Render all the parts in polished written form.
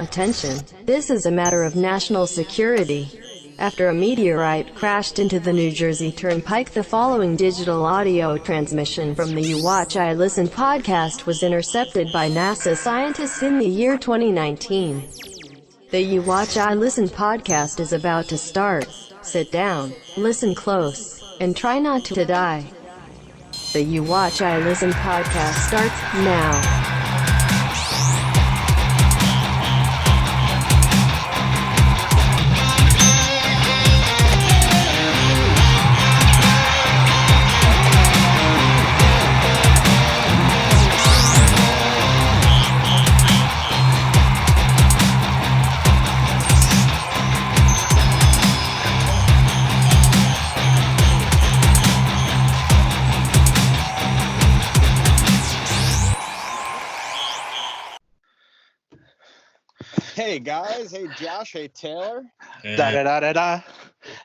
Attention, this is a matter of national security. After a meteorite crashed into the New Jersey Turnpike, the following digital audio transmission from the You Watch I Listen podcast was intercepted by NASA scientists in the year 2019. The You Watch I Listen podcast is about to start. Sit down, listen close, and try not to die. The You Watch I Listen podcast starts now. Hey guys, hey Josh, hey Taylor. Da da da da da.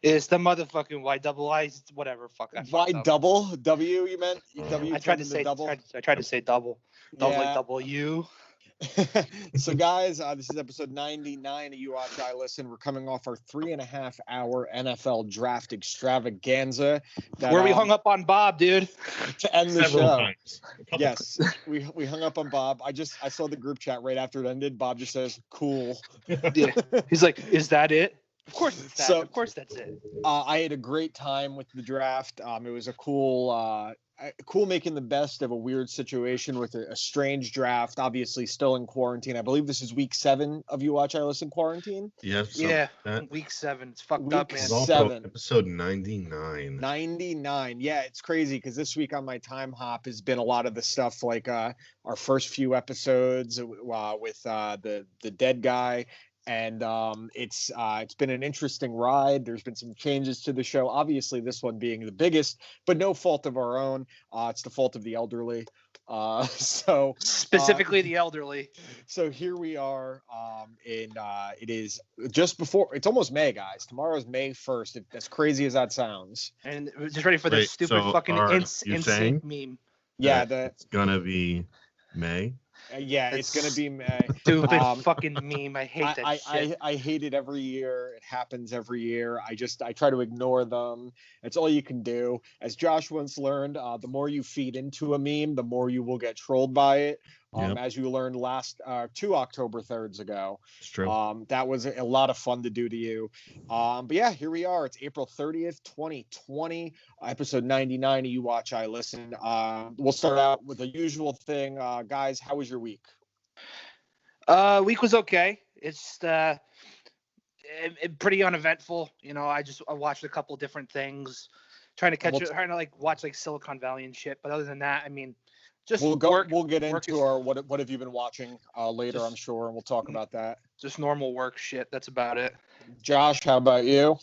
It's the motherfucking Y double I, whatever. Fuck. Y double W. You meant W. I tried to say double. I tried to say double. Double Yeah. like double U. So guys, this is episode 99 of You Watch I Listen. We're coming off our 3.5 hour NFL draft extravaganza. Where we hung up on Bob, dude. To end the Several show. times. Yes, we hung up on Bob. I saw the group chat right after it ended. Bob just says, "Cool." Yeah. He's like, "Is that it?" Of course it's that. So- Of course that's it. I had a great time with the draft. It was a cool making the best of a weird situation with a strange draft. Obviously, still in quarantine. I believe this is week 7 of You Watch I Listen quarantine. Yes. Yeah. That Week 7. It's fucked Week up, man. is also 7. episode 99. 99. Yeah, it's crazy because this week on my time hop has been a lot of the stuff like our first few episodes with the dead guy. And it's been an interesting ride. There's been some changes to the show. Obviously, this one being the biggest, but no fault of our own. It's the fault of the elderly. Specifically the elderly. So here we are. It is just before. It's almost May, guys. Tomorrow's May 1st. As crazy as that sounds. And just ready for the Wait, stupid so fucking are you insane saying meme. Yeah, It's gonna be May. it's gonna be May. Stupid fucking meme. I hate that shit. I hate it every year. It happens every year. I try to ignore them. It's all you can do. As Josh once learned, the more you feed into a meme, the more you will get trolled by it. Yep. As you learned last 2 October 3rds ago. It's true. That was a lot of fun to do to you. But yeah, here we are. It's April 30th, 2020, episode 99 of You Watch I Listen. We'll start out with the usual thing. Guys, how was your week? Week was okay. It's pretty uneventful. You know, I watched a couple different things, trying to like watch like Silicon Valley and shit. But other than that, I mean, just We'll get work into is- our what have you been watching later, Just- I'm sure, and we'll talk about that. just normal work shit. That's about it. Josh, how about you?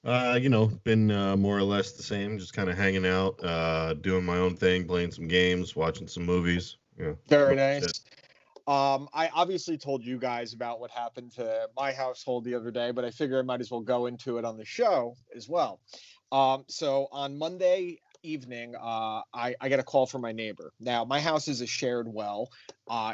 Been more or less the same. Just kind of hanging out, doing my own thing, playing some games, watching some movies. Yeah. Very That's nice. I obviously told you guys about what happened to my household the other day, but I figure I might as well go into it on the show as well. So on Monday evening, I get a call from my neighbor. Now, my house is a shared well.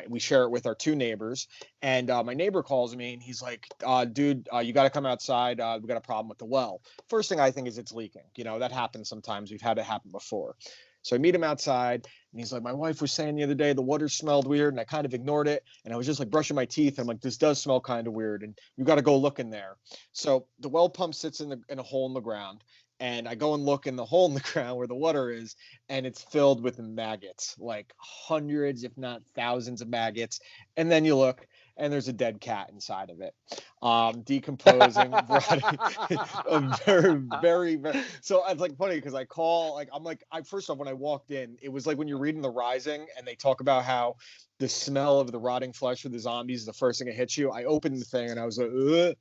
We share it with our 2 neighbors. And my neighbor calls me and he's like, dude, you got to come outside. We got a problem with the well. First thing I think is it's leaking. You know, that happens sometimes. We've had it happen before. So I meet him outside and he's like, my wife was saying the other day the water smelled weird, and I kind of ignored it. And I was just like brushing my teeth. And I'm like, this does smell kind of weird, and you got to go look in there. So the well pump sits in a hole in the ground. And I go and look in the hole in the ground where the water is, and it's filled with maggots, like hundreds, if not thousands of maggots. And then you look, and there's a dead cat inside of it, decomposing, rotting. Very. So it's like funny because I call, like first off, when I walked in, it was like when you're reading The Rising, and they talk about how the smell of the rotting flesh of the zombies is the first thing that hits you. I opened the thing and I was like, ugh,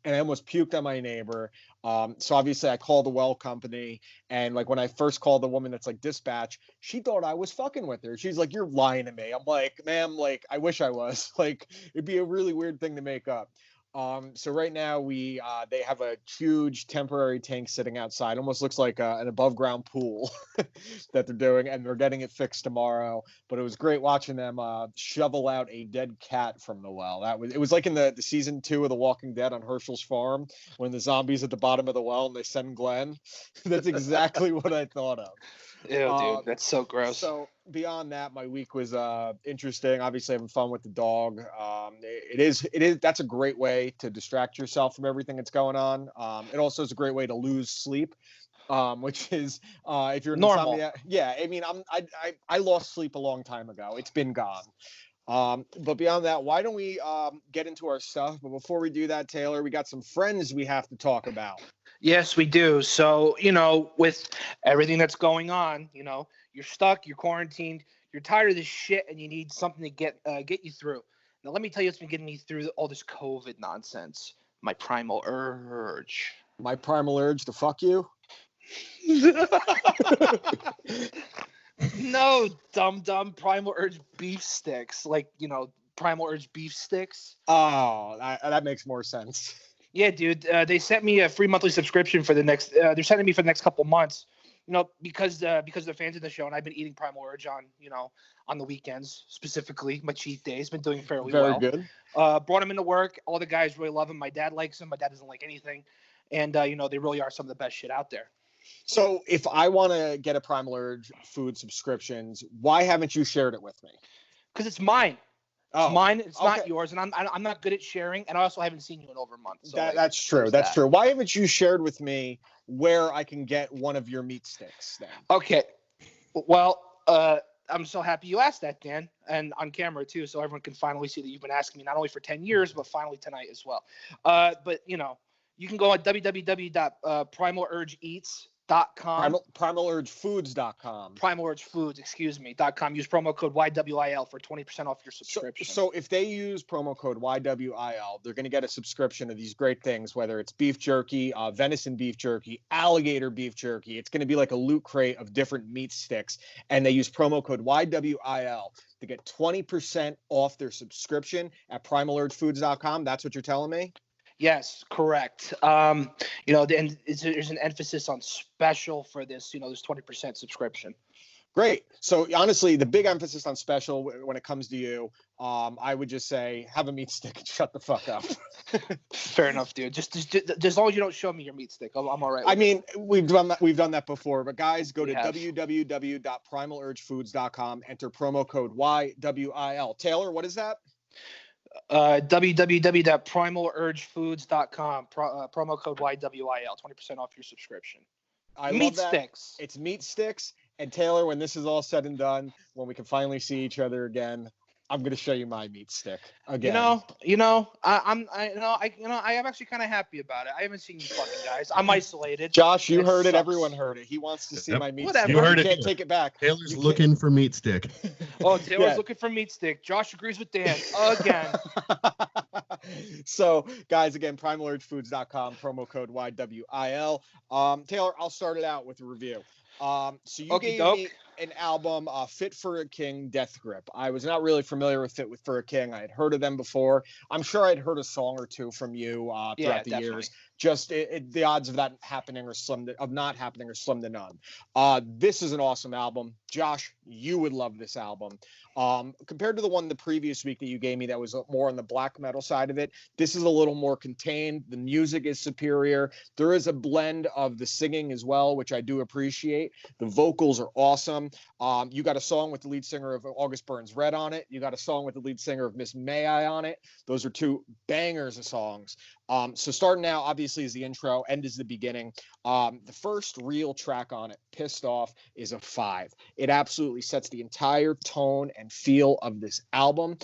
and I almost puked on my neighbor. So obviously I called the well company, and like when I first called the woman that's like dispatch, she thought I was fucking with her. She's like, you're lying to me. I'm like, ma'am, like I wish I was. Like it'd be a really weird thing to make up. So right now they have a huge temporary tank sitting outside. Almost looks like an above ground pool that they're doing, and they're getting it fixed tomorrow. But it was great watching them shovel out a dead cat from the well. It was like in the season 2 of The Walking Dead on Herschel's farm when the zombies at the bottom of the well and they send Glenn. That's exactly what I thought of. Ew, dude, that's so gross. So beyond that, my week was interesting. Obviously, having fun with the dog. It is. That's a great way to distract yourself from everything that's going on. It also is a great way to lose sleep, which is if you're normal. Insomnia. Yeah, I mean, I lost sleep a long time ago. It's been gone. But beyond that, why don't we get into our stuff? But before we do that, Taylor, we got some friends we have to talk about. Yes, we do. So, with everything that's going on, you're stuck, you're quarantined, you're tired of this shit, and you need something to get you through. Now, let me tell you what's been getting me through all this COVID nonsense. My primal urge. My primal urge to fuck you? No, dumb. Primal urge beef sticks. Like, primal urge beef sticks. Oh, that makes more sense. Yeah, dude. They sent me a free monthly subscription for the next. They're sending me for the next couple months. Because they're fans of the show, and I've been eating Primal Urge on the weekends specifically. My cheat days been doing fairly well. Very good. Brought him into work. All the guys really love him. My dad likes him. My dad doesn't like anything, and they really are some of the best shit out there. So if I want to get a Primal Urge food subscriptions, why haven't you shared it with me? Because it's mine. It's mine. It's okay. Not yours, and I'm not good at sharing. And I also haven't seen you in over a month. So that's true. That's true. Why haven't you shared with me where I can get one of your meat sticks then? Okay. Well, I'm so happy you asked that, Dan, and on camera too, so everyone can finally see that you've been asking me not only for 10 years, but finally tonight as well. But you can go on www.primalurgeeats.com. Primalurgefoods.com. Primalurgefoods.com. Use promo code YWIL for 20% off your subscription. So if they use promo code YWIL, they're going to get a subscription of these great things, whether it's beef jerky, venison beef jerky, alligator beef jerky. It's going to be like a loot crate of different meat sticks. And they use promo code YWIL to get 20% off their subscription at primalurgefoods.com. That's what you're telling me? Yes, correct. There's an emphasis on special for this. There's 20% subscription. Great. So honestly, the big emphasis on special when it comes to you, I would just say have a meat stick and shut the fuck up. Fair enough, dude. Just as long as you don't show me your meat stick, I'm all right. I mean, we've done that before. But guys, go to www.primalurgefoods.com. Enter promo code YWIL. Taylor, what is that? www.primalurgefoods.com. Promo code YWIL. 20% off your subscription. Meat sticks. It's meat sticks. And Taylor, when this is all said and done, when we can finally see each other again, I'm going to show you my meat stick again. I am actually kind of happy about it. I haven't seen you fucking guys. I'm isolated. Josh, you heard it. Everyone heard it. He wants to see my meat stick. You heard it. Can't take it back. Taylor's looking for meat stick. Oh, Taylor's looking for meat stick. Josh agrees with Dan again. So, guys, again, primalurgefoods.com, promo code YWIL. Taylor, I'll start it out with a review. So you gave me an album, Fit for a King, Deathgrip. I was not really familiar with Fit for a King. I had heard of them before. I'm sure I'd heard a song or two from you throughout the years. Just the odds of that happening are slim to none. This is an awesome album. Josh, you would love this album. Compared to the one the previous week that you gave me that was more on the black metal side of it, this is a little more contained. The music is superior. There is a blend of the singing as well, which I do appreciate. The vocals are awesome. You got a song with the lead singer of August Burns Red on it. You got a song with the lead singer of Miss May I on it. Those are two bangers of songs. So starting out, obviously, is the intro, end is the beginning. The first real track on it, Pissed Off, is a 5. It absolutely sets the entire tone and feel of this album.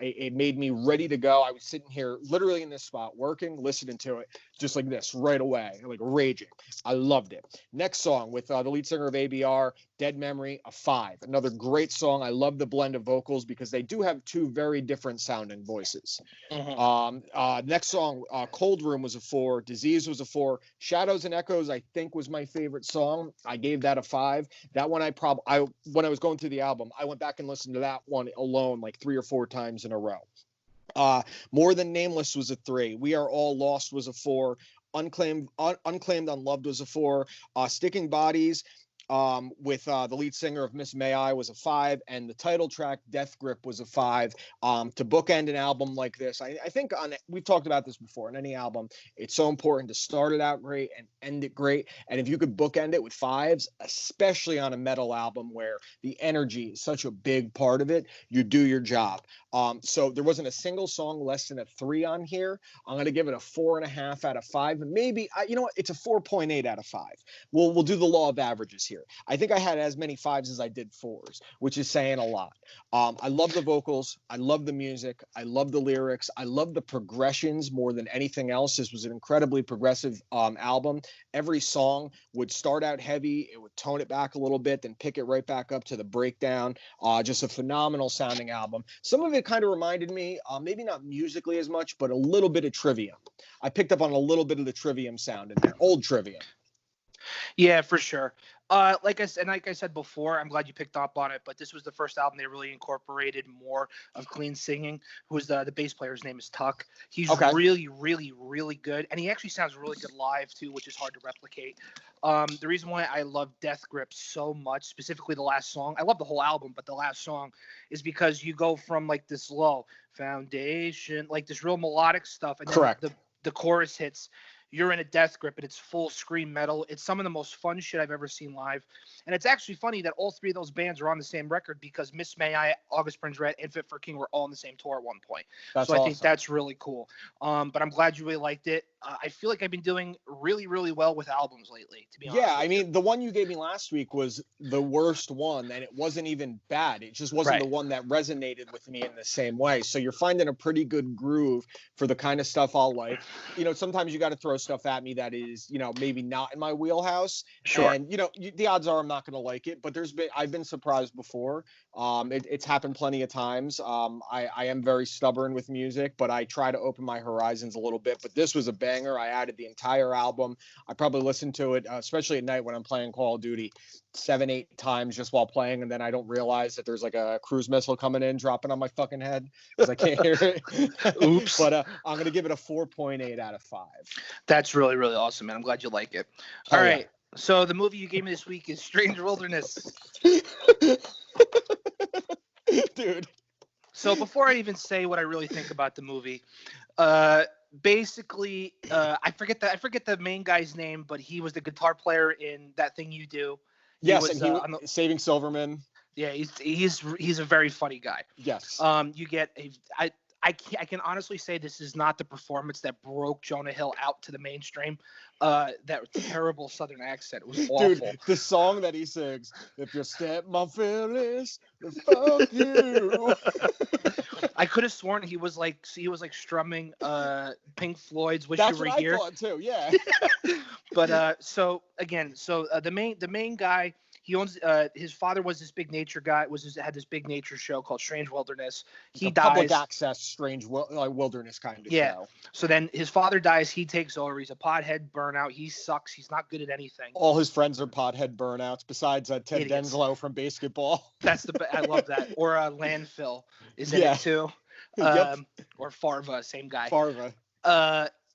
It made me ready to go. I was sitting here literally in this spot working, listening to it just like this right away, like raging. I loved it. Next song with the lead singer of ABR, Dead Memory, a 5. Another great song. I love the blend of vocals because they do have two very different sounding voices. Mm-hmm. Next song, Cold Room, was a 4. Disease was a 4. Shadows and Echoes, I think, was my favorite song. I gave that a 5. That one when I was going through the album, I went back and listened to that one alone like 3 or 4 times in a row. More Than Nameless was a 3. We Are All Lost was a 4. Unclaimed Unloved was a 4. Sticking Bodies with the lead singer of Miss May I was a 5, and the title track Deathgrip was a 5. To bookend an album like this, I think we've talked about this before. On any album, it's so important to start it out great and end it great. And if you could bookend it with 5s, especially on a metal album where the energy is such a big part of it, you do your job. So there wasn't a single song less than a 3 on here. I'm going to give it a 4.5 out of 5. Maybe, you know what? It's a 4.8 out of 5. We'll do the law of averages here. I think I had as many 5s as I did 4s, which is saying a lot. I love the vocals. I love the music. I love the lyrics. I love the progressions more than anything else. This was an incredibly progressive album. Every song would start out heavy. It would tone it back a little bit, then pick it right back up to the breakdown. Just a phenomenal sounding album. Some of it kind of reminded me, maybe not musically as much, but a little bit of Trivium. I picked up on a little bit of the Trivium sound in there, old Trivium. Yeah, for sure. Like I said before, I'm glad you picked up on it, but this was the first album they really incorporated more of clean singing. Who's the bass player's name is Tuck. He's really, really, really good, and he actually sounds really good live too, which is hard to replicate. The reason why I love Deathgrip so much, specifically the last song, I love the whole album, but the last song is because you go from like this low foundation, like this real melodic stuff, and then the chorus hits. You're in a Death Grip, and it's full scream metal. It's some of the most fun shit I've ever seen live. And it's actually funny that all 3 of those bands are on the same record because Miss May I, August Burns Red, and Fit for a King were all on the same tour at one point. That's so I awesome. think that's really cool. But I'm glad you really liked it. I feel like I've been doing really, really well with albums lately, to be honest. Yeah, I mean, the one you gave me last week was the worst one, and it wasn't even bad. It just wasn't the one that resonated with me in the same way. So you're finding a pretty good groove for the kind of stuff I'll like. You know, sometimes you got to throw stuff at me that is, you know, maybe not in my wheelhouse. Sure. And, you know, the odds are I'm not going to like it, but I've been surprised before. It's happened plenty of times. I am very stubborn with music, but I try to open my horizons a little bit. But this was a banger. I added the entire album. I probably listened to it, especially at night when I'm playing Call of Duty, 7-8 times just while playing, and then I don't realize that there's like a cruise missile coming in, dropping on my fucking head because I can't hear it. Oops. But I'm going to give it a 4.8 out of 5. That's really, really awesome, man. I'm glad you like it. All right. So the movie you gave me this week is Strange Wilderness. Dude. So before I even say what I really think about the movie, basically, I forget the main guy's name, but he was the guitar player in That Thing You Do. Yes, and he was Saving Silverman. Yeah, he's a very funny guy. Yes. You get I can honestly say this is not the performance that broke Jonah Hill out to the mainstream. That terrible Southern accent, it was awful. Dude, the song that he sings, "If you step my feelings, fuck you." I could have sworn he was like strumming Pink Floyd's "Wish That's You Were what Here." I thought too. Yeah. But the main guy. He owns. His father was this big nature guy. Had this big nature show called Strange Wilderness. He dies. Public access, strange wilderness kind of show. So then his father dies. He takes over. He's a pothead burnout. He sucks. He's not good at anything. All his friends are pothead burnouts. Besides Ted Idiots. Denslow from Basketball. That's I love that. Or Landfill is in it too. Yep. Or Farva, same guy. Farva.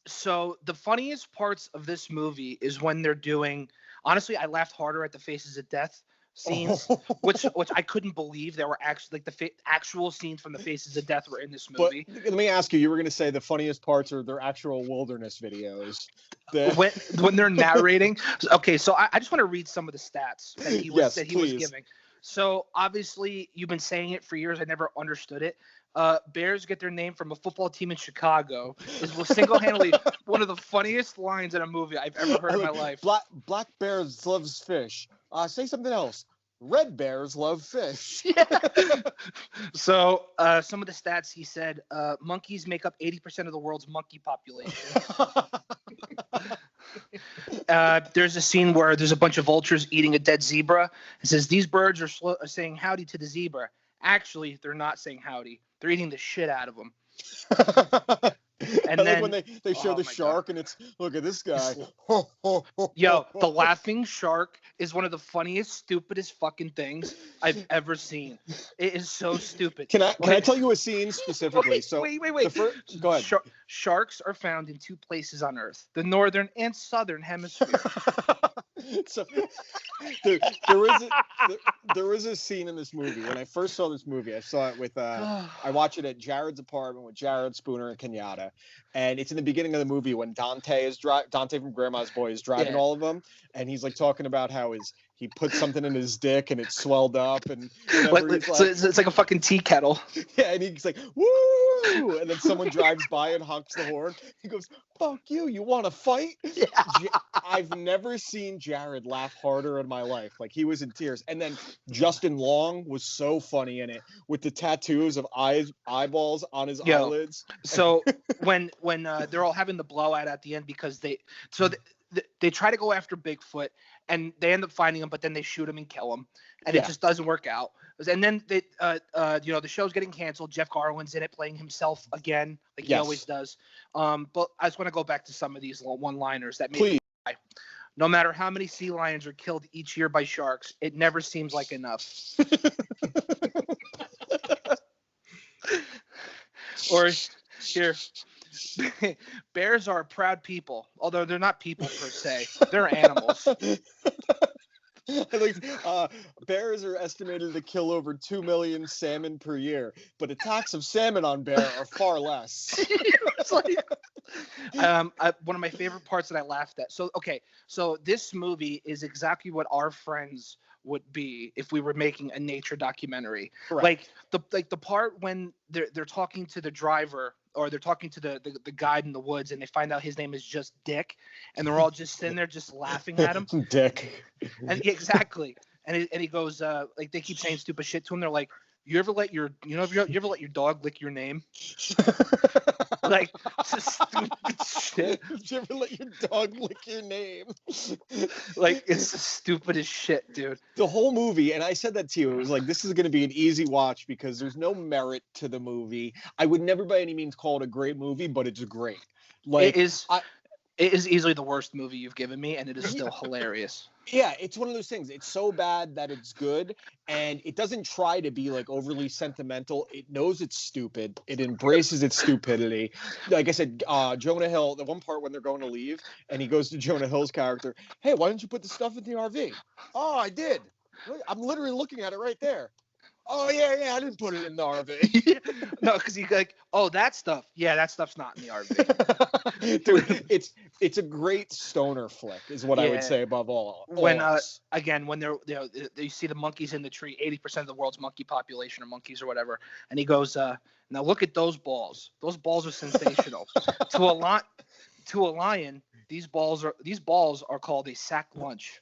So the funniest parts of this movie is when they're doing. Honestly, I laughed harder at the Faces of Death scenes, which I couldn't believe there were actually like the actual scenes from the Faces of Death were in this movie. But let me ask you: were going to say the funniest parts are their actual wilderness videos? When they're narrating. Okay, so I just want to read some of the stats that he was giving. So obviously, you've been saying it for years. I never understood it. Bears get their name from a football team in Chicago is single-handedly one of the funniest lines in a movie I've ever heard in my life. Black Bears loves fish. Say something else. Red Bears love fish. Yeah. So some of the stats he said, monkeys make up 80% of the world's monkey population. There's a scene where there's a bunch of vultures eating a dead zebra. It says, these birds are saying howdy to the zebra. Actually, they're not saying howdy. They're eating the shit out of them. And then when they show the shark and it's, look at this guy. Yo, the laughing shark is one of the funniest, stupidest fucking things I've ever seen. It is so stupid. Can I tell you a scene specifically? Wait. Go ahead. Sharks are found in 2 places on Earth: the northern and southern hemisphere. So there was a scene in this movie. When I first saw this movie, I saw it with I watched it at Jared's apartment with Jared, Spooner, and Kenyatta. And it's in the beginning of the movie when Dante from Grandma's Boy is driving all of them, and he's like talking about how he put something in his dick and it swelled up, and so it's like a fucking tea kettle. Yeah, and he's like, woo! And then someone drives by and honks the horn. He goes, fuck you, you want to fight? Yeah. I've never seen Jared laugh harder in my life. Like, he was in tears. And then Justin Long was so funny in it with the tattoos of eyeballs on his eyelids. So when they're all having the blowout at the end because they try to go after Bigfoot and they end up finding him, but then they shoot him and kill him, and it just doesn't work out. And then the show's getting canceled. Jeff Garlin's in it playing himself again, like he always does. But I just want to go back to some of these one-liners that made me cry. No matter how many sea lions are killed each year by sharks, it never seems like enough. Or here, bears are proud people, although they're not people per se. They're animals. Bears are estimated to kill over 2 million salmon per year, but attacks of salmon on bear are far less. It's like, one of my favorite parts that I laughed at. So this movie is exactly what our friends would be if we were making a nature documentary. Correct. Like the part when they're talking to the driver, or they're talking to the guide in the woods, and they find out his name is just Dick, and they're all just sitting there just laughing at him. Dick. And exactly. And he goes, like, they keep saying stupid shit to him. They're like, you ever let your dog lick your name? Like, just stupid shit. Did you ever let your dog lick your name? Like, it's the stupidest shit, dude. The whole movie, and I said that to you, it was like, this is going to be an easy watch because there's no merit to the movie. I would never by any means call it a great movie, but it's great. Like, it is easily the worst movie you've given me, and it is still hilarious. Yeah, it's one of those things. It's so bad that it's good, and it doesn't try to be like overly sentimental. It knows it's stupid. It embraces its stupidity. Like I said, Jonah Hill, the one part when they're going to leave, and he goes to Jonah Hill's character, hey, why didn't you put the stuff in the RV? Oh, I did. I'm literally looking at it right there. Oh, yeah, I didn't put it in the RV. No, because he's like, oh, that stuff. Yeah, that stuff's not in the RV. Dude, it's a great stoner flick, is what I would say above all. When you see the monkeys in the tree, 80% of the world's monkey population are monkeys or whatever, and he goes, now look at those balls. Those balls are sensational. To a lion, these balls are called a sack lunch.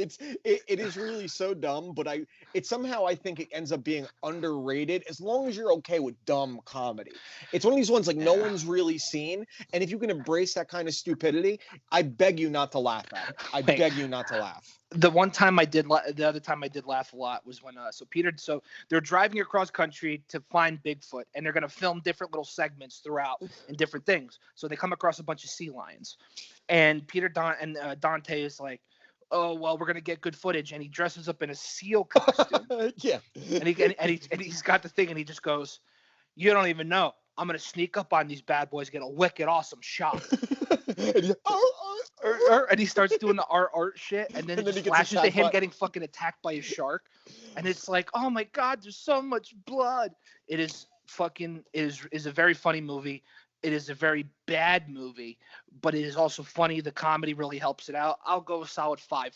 It is really so dumb, but I think it ends up being underrated as long as you're okay with dumb comedy. It's one of these ones like no one's really seen, and if you can embrace that kind of stupidity, I beg you not to laugh at it. I beg you not to laugh. The other time I did laugh a lot was when so they're driving across country to find Bigfoot, and they're gonna film different little segments throughout and different things. So they come across a bunch of sea lions, and Dante is like, oh, well, we're gonna get good footage, and he dresses up in a seal costume. Yeah. And he's got the thing, and he just goes, you don't even know. I'm gonna sneak up on these bad boys, get a wicked awesome shot. And he starts doing the art shit, and then it flashes to him getting fucking attacked by a shark, and it's like, oh my god, there's so much blood. It is a very funny movie. It is a very bad movie, but it is also funny. The comedy really helps it out. I'll go a solid 5/5.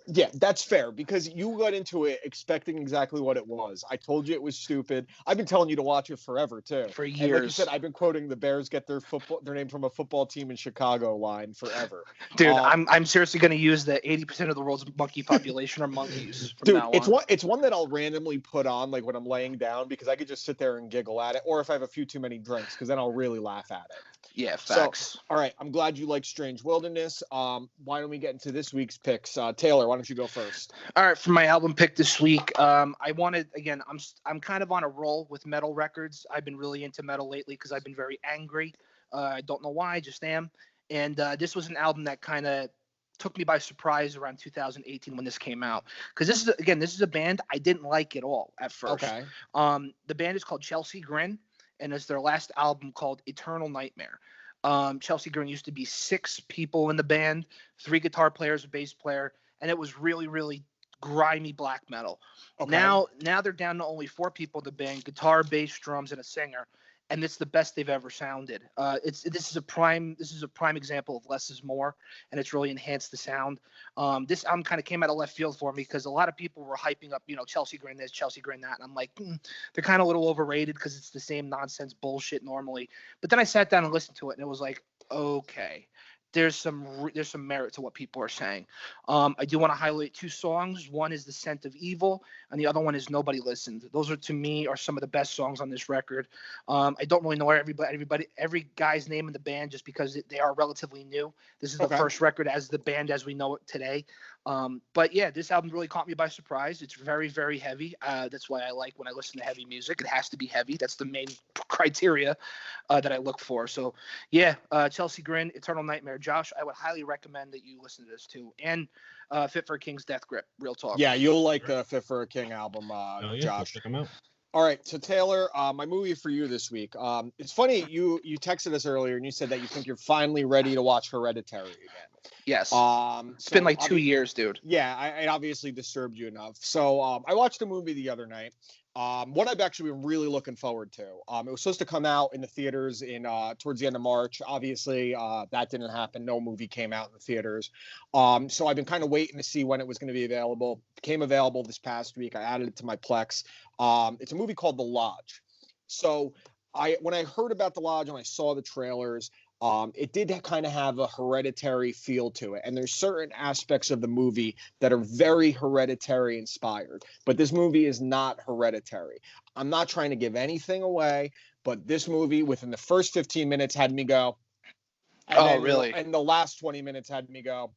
Yeah, that's fair because you got into it expecting exactly what it was. I told you it was stupid. I've been telling you to watch it forever too. For years. And like you said, I've been quoting the Bears get their name from a football team in Chicago line forever. Dude, I'm seriously going to use the 80% of the world's monkey population are monkeys from now on. It's one that I'll randomly put on like when I'm laying down because I could just sit there and giggle at it, or if I have a few too many drinks because then I'll really laugh at it. Yeah, facts. So, all right, I'm glad you like Strange Wilderness. Why don't we get into this week's picks? Taylor, why don't you go first? All right, for my album pick this week, I wanted, again, I'm kind of on a roll with metal records. I've been really into metal lately because I've been very angry. I don't know why, I just am. And this was an album that kind of took me by surprise around 2018 when this came out. Because this is a band I didn't like at all at first. Okay. The band is called Chelsea Grin, and it's their last album called Eternal Nightmare. Chelsea Grin used to be 6 people in the band, 3 guitar players, a bass player, and it was really, really grimy black metal. Okay. Now they're down to only 4 people in the band: guitar, bass, drums, and a singer. And it's the best they've ever sounded. This is a prime example of less is more, and it's really enhanced the sound. This album kind of came out of left field for me because a lot of people were hyping up, Chelsea Grin this, Chelsea Grin that, and I'm like, they're kind of a little overrated because it's the same nonsense bullshit normally. But then I sat down and listened to it, and it was like, okay, there's some merit to what people are saying. I do want to highlight 2 songs. One is The Scent of Evil, and the other one is Nobody Listened. Those are, to me, are some of the best songs on this record. I don't really know every guy's name in the band just because they are relatively new. This is the first record as the band as we know it today. But yeah, this album really caught me by surprise. It's very, very heavy. That's why I like when I listen to heavy music. It has to be heavy. That's the main criteria that I look for. So yeah, Chelsea Grin, Eternal Nightmare. Josh, I would highly recommend that you listen to this too. And Fit for a King's Deathgrip. Real talk. Yeah, you'll like the Fit for a King album, Josh. Check them out. All right, so Taylor, my movie for you this week. It's funny, you texted us earlier and you said that you think you're finally ready to watch Hereditary again. Yes. It's So been like 2 years, dude. Yeah, it obviously disturbed you enough. So I watched a movie the other night. What I've actually been really looking forward to. It was supposed to come out in the theaters towards the end of March. Obviously, that didn't happen. No movie came out in the theaters. So I've been kind of waiting to see when it was going to be available. It became available this past week. I added it to my Plex. It's a movie called The Lodge. So when I heard about The Lodge and I saw the trailers, it did kind of have a Hereditary feel to it. And there's certain aspects of the movie that are very Hereditary inspired. But this movie is not Hereditary. I'm not trying to give anything away, but this movie within the first 15 minutes had me go. Really? And the last 20 minutes had me go.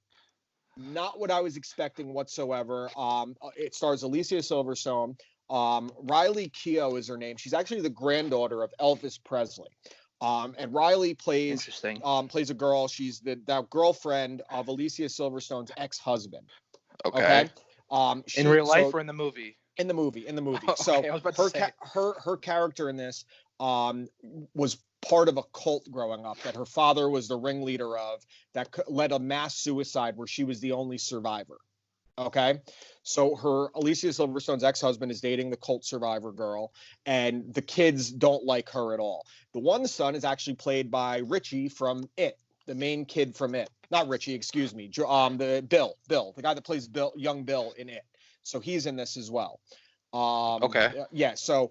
Not what I was expecting whatsoever. It stars Alicia Silverstone. Riley Keough is her name. She's actually the granddaughter of Elvis Presley. And Riley plays a girl. She's the girlfriend of Alicia Silverstone's ex-husband. Okay. In real life or in the movie? In the movie. Okay, So I was about to say. her character in this was part of a cult growing up that her father was the ringleader of that led a mass suicide where she was the only survivor. Okay, so Alicia Silverstone's ex-husband is dating the cult survivor girl, and the kids don't like her at all. The one son is actually played by Richie from It, the main kid from It. Not Richie, excuse me. The Bill, the guy that plays young Bill in It. So he's in this as well. Okay. Yeah. So.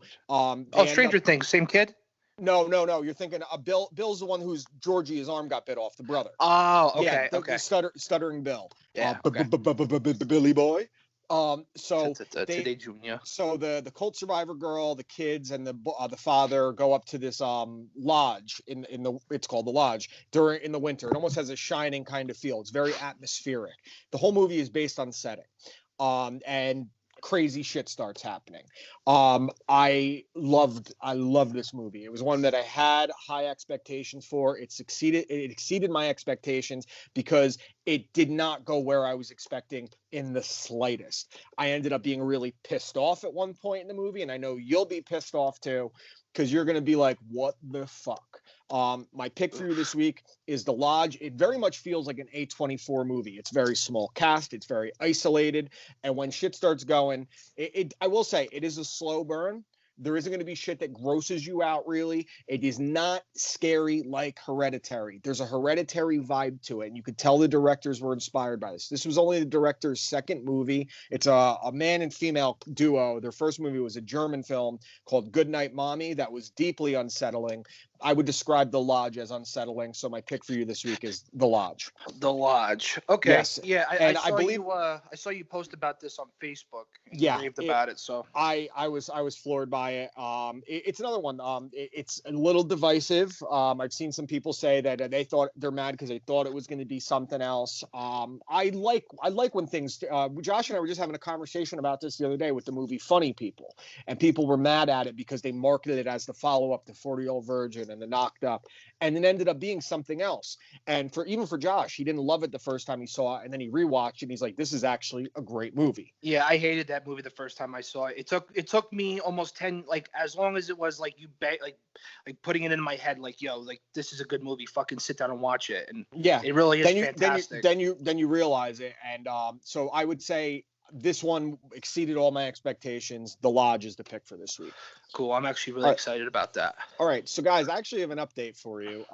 Stranger Things, same kid. No. You're thinking Bill. Bill's the one who's Georgie. His arm got bit off. The brother. Oh, okay. Yeah, okay. Stuttering Bill. Yeah. Billy Boy. So today Junior. So the cult survivor girl, the kids, and the father go up to this lodge it's called the Lodge in the winter. It almost has a Shining kind of feel. It's very atmospheric. The whole movie is based on setting. And crazy shit starts happening. I loved this movie. It was one that I had high expectations for. It exceeded my expectations because it did not go where I was expecting in the slightest. I ended up being really pissed off at one point in the movie, and I know you'll be pissed off too, because you're going to be like, what the fuck? My pick for you this week is The Lodge. It very much feels like an A24 movie. It's very small cast. It's very isolated. And when shit starts going, I will say it is a slow burn. There isn't going to be shit that grosses you out, really. It is not scary like Hereditary. There's a Hereditary vibe to it, and you could tell the directors were inspired by this. This was only the director's second movie. It's a man and female duo. Their first movie was a German film called Goodnight Mommy that was deeply unsettling. I would describe The Lodge as unsettling, so my pick for you this week is The Lodge. The Lodge. Okay. Yes. Yeah, I saw you post about this on Facebook. Yeah, raved about it. So I was floored by by it. It's another one. It's a little divisive. I've seen some people say that they thought they're mad because they thought it was going to be something else. I like when things. Josh and I were just having a conversation about this the other day with the movie Funny People, and people were mad at it because they marketed it as the follow-up to 40-Year-Old Virgin and the Knocked Up, and it ended up being something else. And even for Josh, he didn't love it the first time he saw it, and then he rewatched it, and he's like, "This is actually a great movie." Yeah, I hated that movie the first time I saw it. It took me almost 10, like, as long as it was like like putting it in my head, like, yo, like, this is a good movie, fucking sit down and watch it. And yeah, it really is fantastic. Then you realize it. And so I would say this one exceeded all my expectations. The Lodge is the pick for this week. Cool. I'm actually really excited about that. All right, so guys, I actually have an update for you.